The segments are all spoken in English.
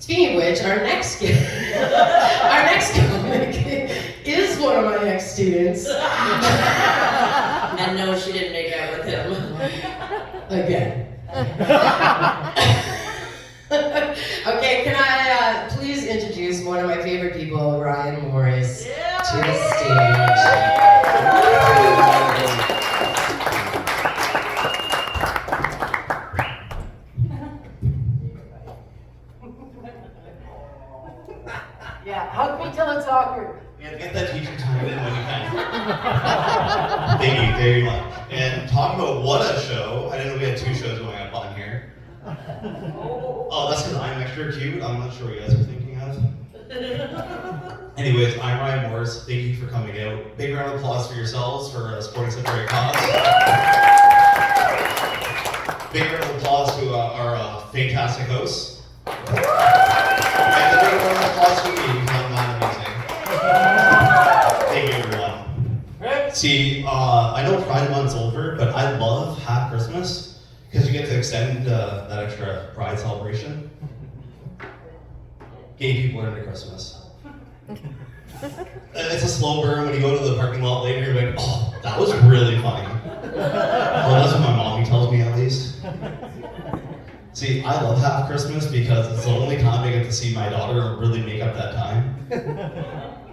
Speaking of which, our next comic is one of my ex-students. And no, she didn't make out with him. Again. Okay, can I please introduce one of my favorite people, Ryan Morris, to the stage. Yeah, how can we tell it's awkward? Yeah, get that teacher time in when you can. Thank you very much. And talk about what a show. I didn't know we had 2 shows going up on here. Oh, that's because I'm extra cute. I'm not sure what you guys are thinking of. Anyways, I'm Ryan Morris. Thank you for coming out. Big round of applause for yourselves for supporting such a great cause. Big round of applause to our fantastic hosts. And a big round of applause to me, because I'm not amazing. Thank you, everyone. See, I know Pride Month's over, but I love Half Christmas because you get to extend that extra Pride celebration. Gay people are into Christmas. It's a slow burn when you go to the parking lot later, you're like, oh, that was really funny. Well, that's what my mommy tells me at least. See, I love Half Christmas because it's the only time I get to see my daughter really make up that time.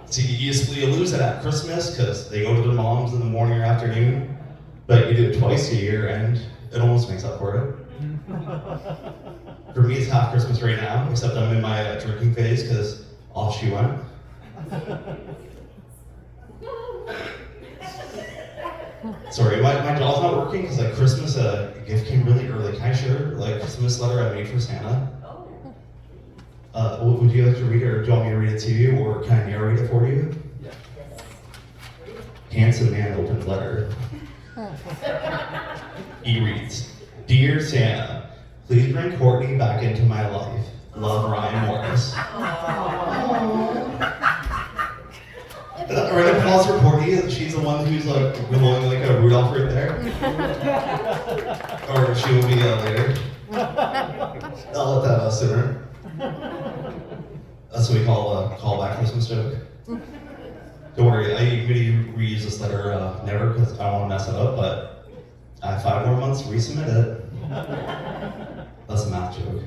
See, you lose it at Christmas because they go to their moms in the morning or afternoon, but you do it twice a year and it almost makes up for it. For me, it's Half Christmas right now, except I'm in my drinking phase because off she went. Sorry, my jaw's not working because like Christmas gift came really early. Can I share like Christmas letter I made for Santa? Would you like to read it, or do you want me to read it to you, or can I narrate it for you? Yeah. Handsome man opens letter. He reads, "Dear Santa, please bring Courtney back into my life. Love, Ryan Morris." Right, applause for Courtney. She's the one who's like glowing like a Rudolph right there. Or she will be later. I'll let that simmer. That's what we call a callback Christmas joke. Don't worry, I'm going to reuse this letter never because I don't want to mess it up, but I have 5 more months to resubmit it. That's a math joke.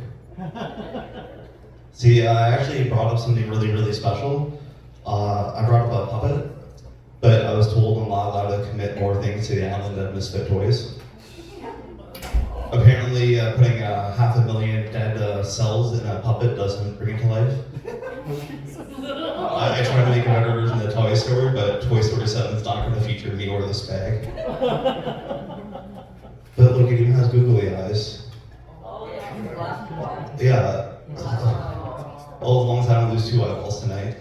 See, I actually brought up something really, really special. I brought up a puppet, but I was told I'm not allowed to commit more things to the island of misfit toys. Apparently, putting 500,000 dead cells in a puppet doesn't bring it to life. I tried to make a better version of Toy Story, but Toy Story 7 is not going to feature me or this bag. But look, it even has googly eyes. Yeah. Well, as long as I don't lose 2 eyeballs tonight.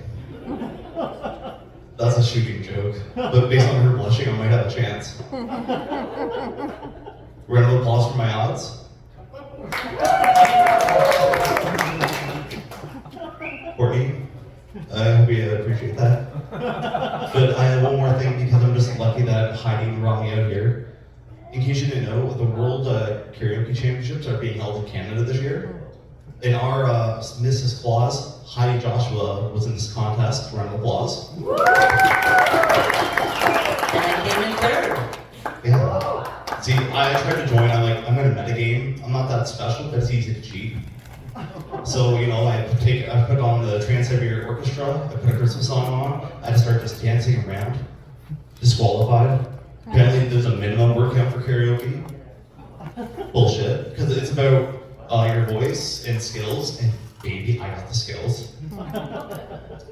That's a shooting joke. But based on her blushing, I might have a chance. Round of applause for my odds. Courtney, I hope you appreciate that. But I have one more thing because I'm just lucky that Heidi brought me out here. In case you didn't know, the World Karaoke Championships are being held in Canada this year. And our Mrs. Claus, Heidi Joshua, was in this contest. Round of applause. And I came in 3rd. Yeah. See, I tried to join. I'm going to metagame. I'm not that special, but it's easy to cheat. So, you know, I put on the Trans-Siberian Orchestra, I put a Christmas song on, I just start just dancing around. Disqualified. Apparently there's a minimum workout for karaoke. Bullshit. Because it's about your voice and skills, and baby, I got the skills.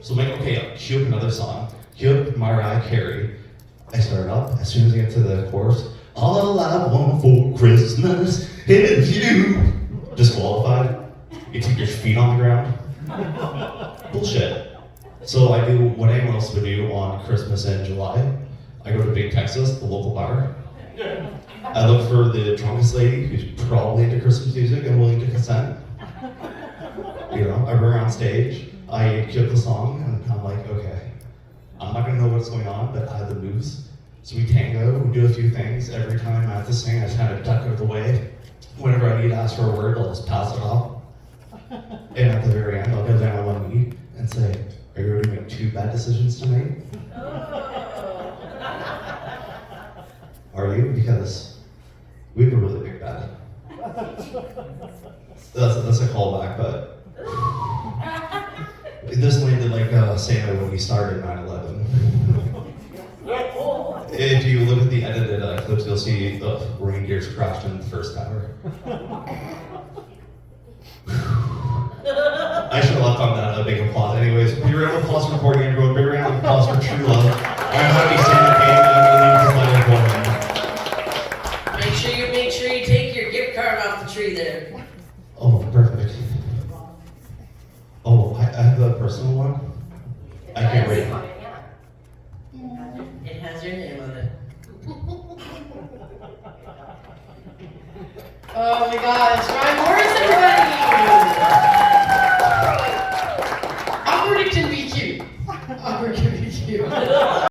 So I'm like, okay, cue up another song. Cue up Mariah Carey. I start up, as soon as I get to the chorus, all I want for Christmas is you. Disqualified. You take your feet on the ground. Bullshit. So I do what anyone else would do on Christmas in July. I go to Big Texas, the local bar. I look for the drunkest lady who's probably into Christmas music and willing to consent. You know, I bring her on stage, I cue up the song, and I'm like, okay, I'm not gonna know what's going on, but I have the moves. So we tango, we do a few things. Every time I have to sing, I just kind of duck out of the way. Whenever I need to ask for a word, I'll just pass it off. And at the very end, decisions to make? Are you? Because we have a really big bed. That's a callback, but this landed like Santa when we started 9/11. If you look at the edited clips, you'll see the reindeers crashed in the first tower. I should have left on that big applause. Anyways, big round of applause for recording, everyone. Big round of applause for True Love. I'm happy Santa came. I'm going to leave this letter Make sure you take your gift card off the tree there. Oh, perfect. Oh, I have a personal one. I can't wait. It has your name on it. Oh my gosh, Ryan Morris, everybody! Awkward can be cute. Awkward can be cute.